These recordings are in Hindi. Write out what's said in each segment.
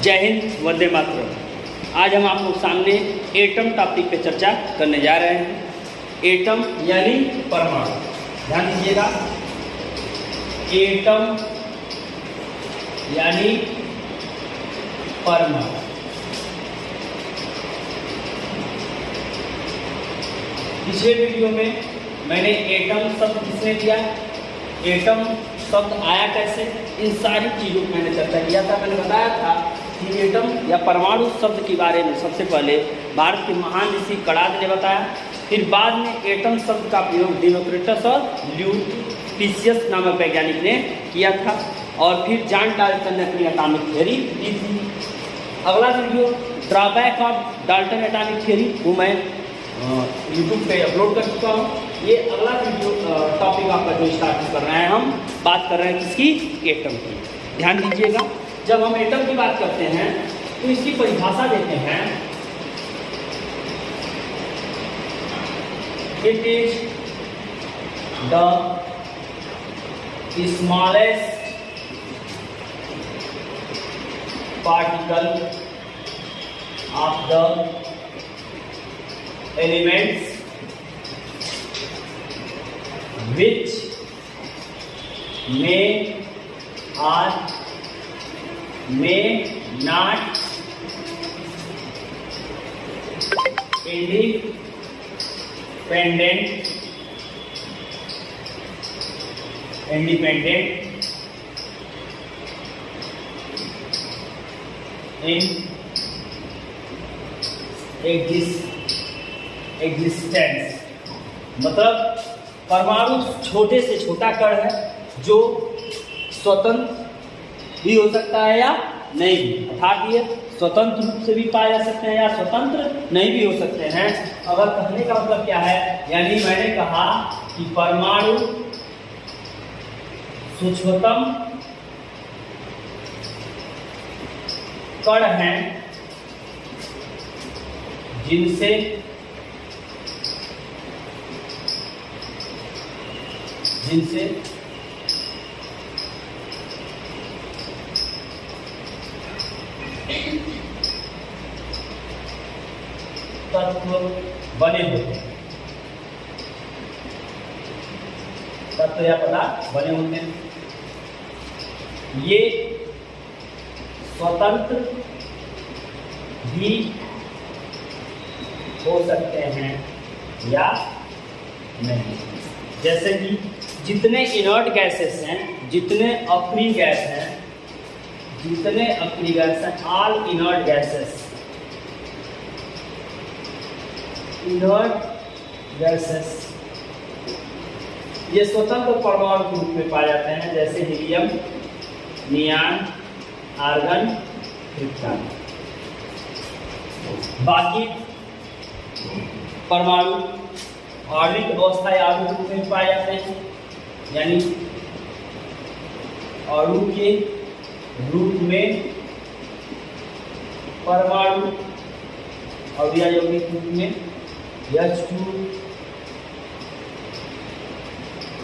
जय हिंद, वंदे मातरम। आज हम आप लोग सामने एटम टॉपिक पे चर्चा करने जा रहे हैं। एटम यानी परमाणु। ध्यान दीजिएगा, एटम यानी परमाणु। पिछले वीडियो में मैंने एटम शब्द किसने दिया, एटम शब्द आया कैसे, इन सारी चीज़ों को मैंने चर्चा किया था। मैंने बताया था कि एटम या परमाणु शब्द के बारे में सबसे पहले भारत के महान ऋषि कणाद ने बताया। फिर बाद में एटम शब्द का प्रयोग डेमोक्रिटस और ल्यूटिशियस नामक वैज्ञानिक ने किया था, और फिर जॉन डाल्टन ने अपनी एटॉमिक थ्योरी दी थी। अगला video drawback of Dalton atomic theory, वो मैं यूट्यूब पे अपलोड कर चुका हूँ। ये अगला वीडियो टॉपिक आपका जो स्टार्ट कर रहे हैं, हम बात कर रहे हैं किसकी, एटम की। ध्यान दीजिएगा, जब हम एटम की बात करते हैं तो इसकी परिभाषा देते हैं। It is the smallest particle of the elements which may or may not independent in existence. मतलब परमाणु छोटे से छोटा कण है जो स्वतंत्र भी हो सकता है या नहीं भी, अर्थात ये स्वतंत्र रूप से भी पाए जा सकते हैं या स्वतंत्र नहीं भी हो सकते हैं। अगर कहने का मतलब क्या है, यानी मैंने कहा कि परमाणु सूक्ष्मतम कण हैं जिनसे तत्व बने होते हैं, तत्व या पदार्थ बने होते हैं। ये स्वतंत्र भी हो सकते हैं या नहीं। जैसे कि जितने इनर्ट गैसेस हैं, जितने अप्रिय गैस हैं, ऑल इनर्ट गैसेस, ये स्वतंत्र परमाणु के रूप में पाए जाते हैं, जैसे हीलियम, नियॉन, आर्गन, क्रिप्टॉन। बाकी परमाणु आणविक अवस्था या अणु रूप में पाए जाते हैं, यानी अणु के रूप में परमाणु और या यौगिक रूप में H2,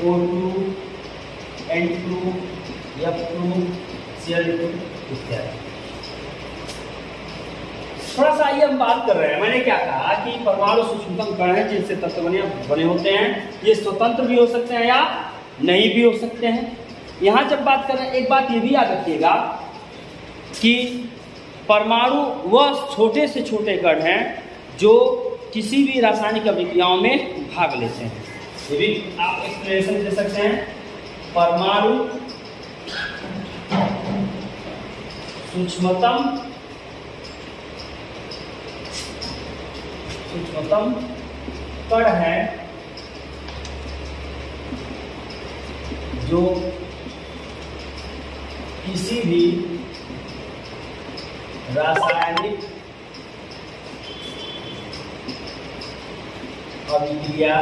O2, N2, F2, Cl2 इत्यादि। थोड़ा सा आइए हम बात कर रहे हैं। मैंने क्या कहा कि परमाणु सूक्ष्मतम कण हैं जिनसे तत्व बने होते हैं। ये स्वतंत्र भी हो सकते हैं या नहीं भी हो सकते हैं। यहाँ जब बात कर रहे हैं, एक बात ये भी याद रखिएगा कि परमाणु वह छोटे से छोटे कण हैं जो किसी भी रासायनिक अभिक्रियाओं में भाग लेते हैं। ये भी आप एक्सप्लेनेशन दे सकते हैं। परमाणु सूक्ष्मतम कण है जो किसी भी रासायनिक अभिक्रिया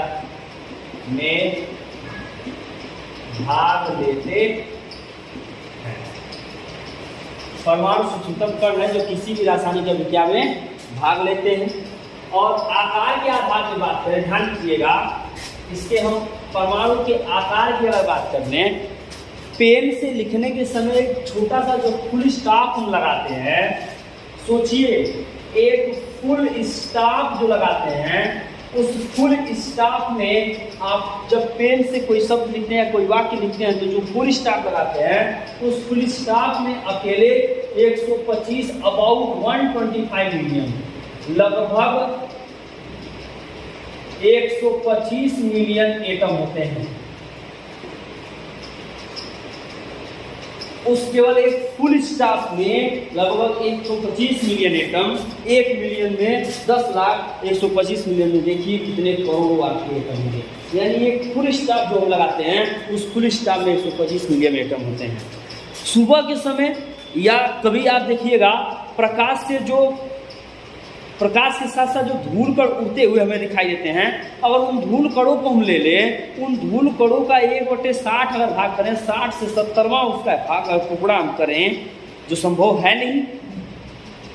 में भाग लेते हैं। परमाणु सूक्ष्मतम कण है जो किसी भी रासायनिक अभिक्रिया में भाग लेते हैं। और आकार के आधार की बात करें, ध्यान दीजिएगा, इसके हम परमाणु के आकार की अगर बात कर लें पेन से लिखने के समय एक छोटा सा जो फुल स्टॉप हम लगाते हैं, सोचिए एक फुल स्टॉप जो लगाते हैं, उस फुल स्टॉप में आप जब पेन से कोई शब्द लिखते हैं, कोई वाक्य लिखते हैं, तो जो फुल स्टॉप लगाते हैं, उस फुल स्टॉप में अकेले 125 अबाउट 125 मिलियन, लगभग 125 मिलियन एटम होते हैं। उस केवल एक फुल स्टॉप में लगभग 125 मिलियन एटम, 1 मिलियन में 10 लाख, 125 मिलियन में देखिए कितने करोड़ों वाक्य एटम होंगे। यानी एक फुल स्टॉप जो हम लगाते हैं, उस फुल स्टॉप में 125 मिलियन एटम होते हैं। सुबह के समय या कभी आप देखिएगा प्रकाश के साथ साथ जो धूल कण उड़ते हुए हमें दिखाई देते हैं, अगर उन धूल कणों को हम ले लें, उन धूल कणों का 1/60 अगर भाग करें, 60 से 70वां उसका भाग अगर टुकड़ा हम करें, जो संभव है नहीं,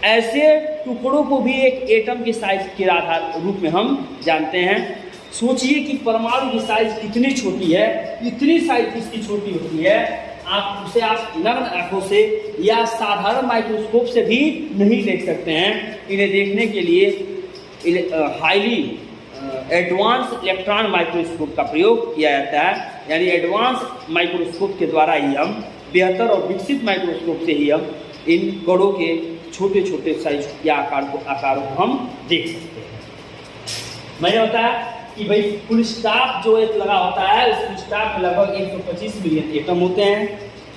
ऐसे टुकड़ों को भी एक एटम के साइज के आधार रूप में हम जानते हैं। सोचिए कि परमाणु की साइज कितनी छोटी है, इतनी साइज इसकी छोटी होती है, आप उसे आप नग्न आंखों से या साधारण माइक्रोस्कोप से भी नहीं देख सकते हैं। इन्हें देखने के लिए हाईली एडवांस इलेक्ट्रॉन माइक्रोस्कोप का प्रयोग किया जाता है। यानी एडवांस माइक्रोस्कोप के द्वारा ही हम, बेहतर और विकसित माइक्रोस्कोप से ही हम इन कणों के छोटे छोटे साइज या आकारों को हम देख सकते हैं। मैंने बताया कि भाई फुल स्टॉप जो एक लगा होता है, उस फुल स्टॉप में लगभग 125 मिलियन एटम होते हैं।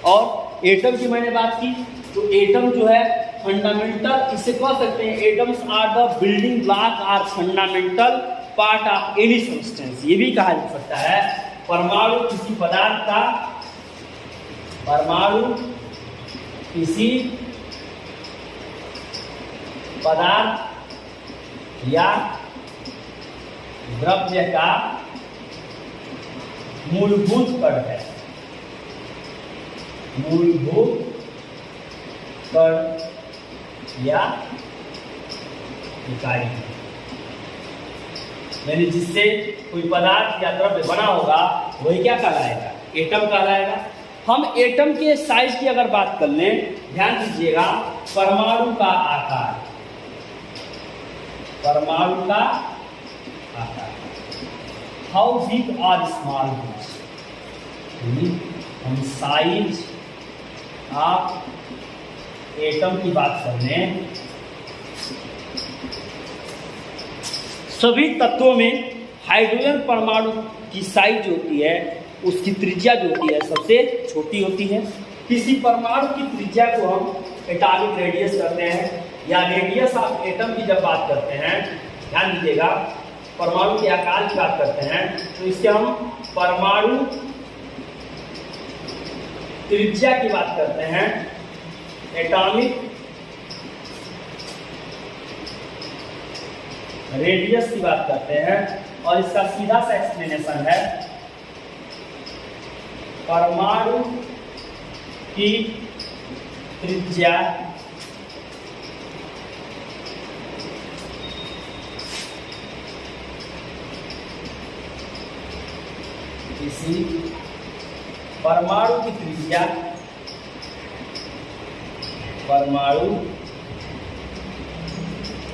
और एटम की मैंने बात की, तो एटम जो है फंडामेंटल, इसे कह सकते हैं atoms are the building block are fundamental part of any substance. ये भी कहा जा सकता है परमाणु किसी पदार्थ का, परमाणु किसी पदार्थ या द्रव्य का मूलभूत कण है, मूलभूत कण या इकाई है। यानी जिससे कोई पदार्थ या द्रव्य बना होगा वही क्या कहलाएगा, एटम कहलाएगा। हम एटम के साइज की अगर बात कर लें, ध्यान दीजिएगा, परमाणु का आकार, परमाणु का आकार, हाउ बिग और स्मॉल हम साइज ऑफ एटम की बात कर लें, सभी तत्वों में हाइड्रोजन परमाणु की साइज जो होती है, उसकी त्रिज्या जो होती है सबसे छोटी होती है। किसी परमाणु की त्रिज्या को हम एटॉमिक रेडियस करते हैं, या रेडियस ऑफ एटम की जब बात करते हैं, ध्यान दीजिएगा, परमाणु के आकार की बात करते हैं, तो इससे हम परमाणु त्रिज्या की बात करते हैं, एटॉमिक रेडियस की बात करते हैं। और इसका सीधा सा एक्सप्लेनेशन है परमाणु की त्रिज्या किसी परमाणु की त्रिज्या, परमाणु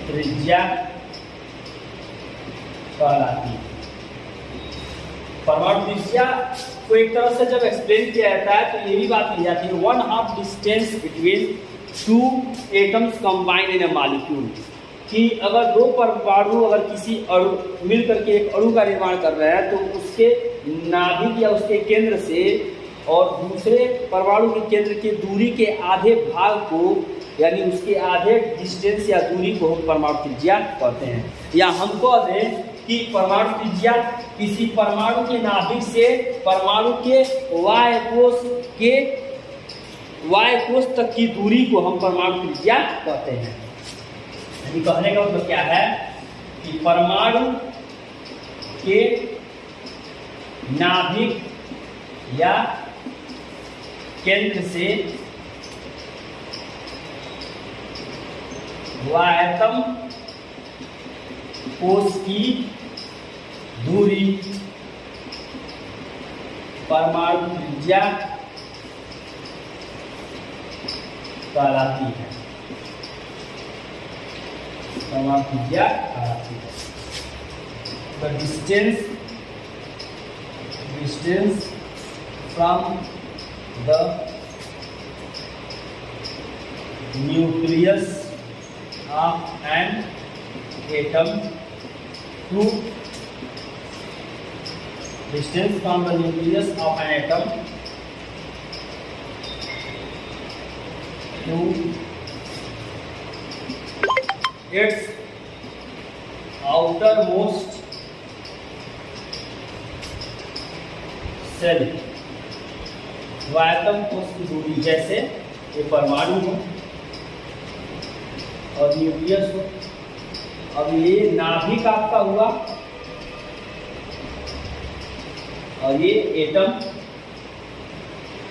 त्रिज्या कहलाती है। परमाणु त्रिज्या को एक तरह से जब एक्सप्लेन किया जाता है तो ये भी बात की जाती है, 1/2 distance between 2 atoms combined in a molecule, कि अगर दो परमाणु अगर किसी अणु मिल करके एक अणु का निर्माण कर रहे हैं, तो उसके नाभिक या उसके केंद्र से और दूसरे परमाणु के केंद्र की दूरी के आधे भाग को, यानी उसके आधे डिस्टेंस या दूरी को हम परमाणु त्रिज्या कहते हैं। या हम कह दें कि परमाणु त्रिज्या किसी परमाणु के नाभिक से परमाणु के वाय कोश तक की दूरी को हम परमाणु त्रिज्या कहते हैं। यानी कहने का मतलब क्या है कि परमाणु के नाभिक या केंद्र से वायतम कोश की दूरी परमाणु त्रिज्या कहलाती है, परमाणु त्रिज्या कहलाती है। The distance from the nucleus of an atom to distance from the nucleus of an atom to its outermost shell, वायतम कोश की दूरी, जैसे ये परमाणु हो और न्यूक्लियस हो। अब ये नाभिक आपका हुआ और ये एटम,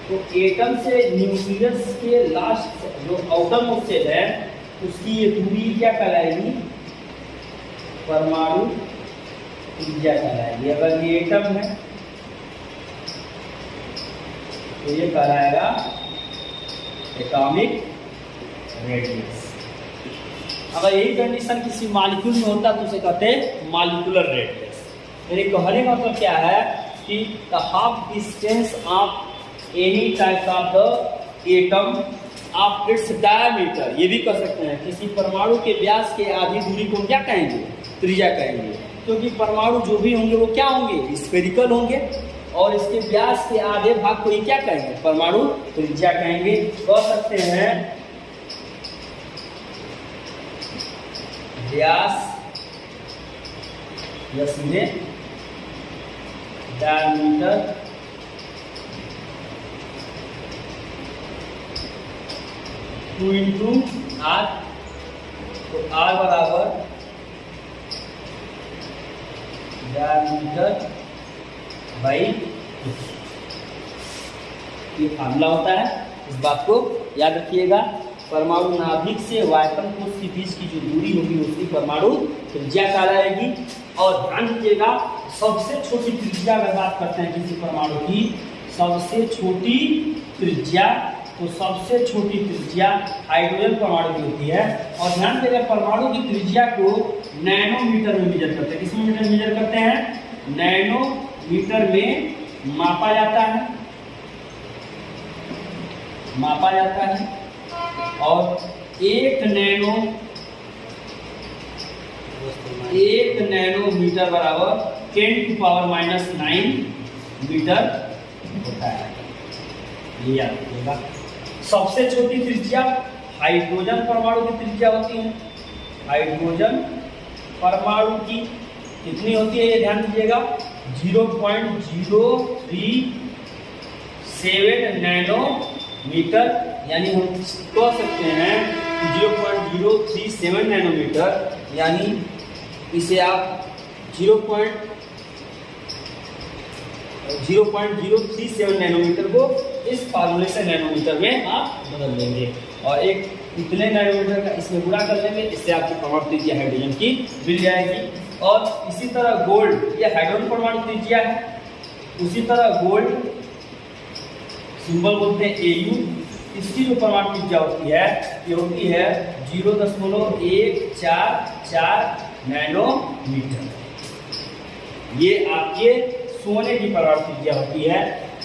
तो एटम से न्यूक्लियस के लास्ट जो आउटरमोस्ट सेल है उसकी ये दूरी क्या कहलाएगी, परमाणु त्रिज्या कहलाएगी। अगर ये एटम है तो ये कहलाएगा एटॉमिक रेडियस। अगर यही कंडीशन किसी मॉलिक्यूल में होता तो उसे कहते हैं मॉलिक्यूलर रेडियस। मेरे कहने का मतलब क्या है कि the half distance of any type of the atom of its diameter, ये भी कह सकते हैं किसी परमाणु के व्यास के आधी दूरी को क्या कहेंगे, त्रिज्या कहेंगे, क्योंकि परमाणु जो भी होंगे वो क्या होंगे, स्फेरिकल होंगे और इसके व्यास के आधे भाग को ये क्या कहेंगे, परमाणु त्रिज्या कहेंगे। कह सकते हैं व्यास या सीधे डायमीटर टू इंटू आर, तो आर बराबर डायमीटर बाई, ये फार्मूला होता है, इस बात को याद रखिएगा। परमाणु नाभिक से वायतम कोश के बीच की जो दूरी होगी उसकी परमाणु त्रिज्या कहलाएगी। और ध्यान दीजिएगा सबसे छोटी त्रिज्या अगर बात करते हैं किसी परमाणु की, सबसे छोटी त्रिज्या, तो सबसे छोटी त्रिज्या हाइड्रोजन परमाणु की होती है। और ध्यान दीजिएगा परमाणु की त्रिज्या को नैनोमीटर में मेजर करते हैं। किसमें मीटर मेजर करते हैं, नैनोमीटर में मापा जाता है, मापा जाता है। और एक नैनोमीटर बराबर 10⁻⁹ मीटर होता है, ये याद रखिएगा। सबसे छोटी त्रिज्या हाइड्रोजन परमाणु की त्रिज्या होती है, हाइड्रोजन परमाणु की कितनी होती है ये ध्यान दीजिएगा, 0.037 नैनोमीटर, यानी हम कह सकते हैं 0.037 नैनोमीटर, यानी इसे आप 0.037 नैनोमीटर को इस फार्मूले से नैनोमीटर में आप बदल देंगे और एक इतने नैनोमीटर का इसमें गुणा कर लेंगे, इससे आपकी परमाणु त्रिज्या हाइड्रोजन की मिल जाएगी। और इसी तरह गोल्ड, ये हाइड्रोजन परमाणु त्रिज्या है, उसी तरह गोल्ड सिंबल बोलते हैं Au, इसकी जो परमाणु त्रिज्या होती है ये होती है 0.144 नैनोमीटर। ये आपके सोने की परमाणु त्रिज्या होती है।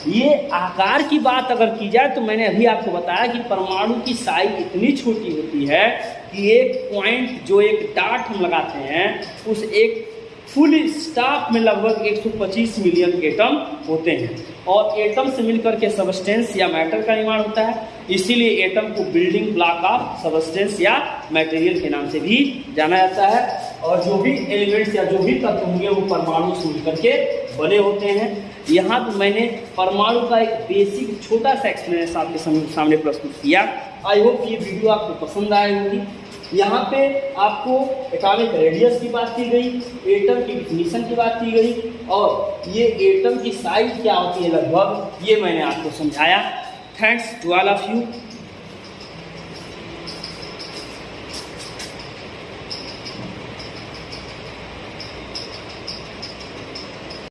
ये आकार की बात अगर की जाए तो मैंने अभी आपको बताया कि परमाणु की साइज इतनी छोटी होती है कि एक पॉइंट जो एक डाट हम लगाते हैं उस एक फुल स्टॉप में लगभग 125 मिलियन एटम होते हैं और एटम से मिलकर के सबस्टेंस या मैटर का निर्माण होता है। इसीलिए एटम को बिल्डिंग ब्लॉक ऑफ सबस्टेंस या मटेरियल के नाम से भी जाना जाता है। और जो भी एलिमेंट्स या जो भी तत्व होंगे वो परमाणु से मिलकर के बने होते हैं। यहाँ तो मैंने परमाणु का एक बेसिक छोटा सा एक्सप्लेनेशन आपके सामने प्रस्तुत किया। आई होप ये वीडियो आपको पसंद आई होगी। यहाँ पे आपको एटॉमिक रेडियस की बात की गई, एटम की डिफिनीशन की बात की गई और ये एटम की साइज क्या होती है लगभग, ये मैंने आपको समझाया। Thanks to all of you.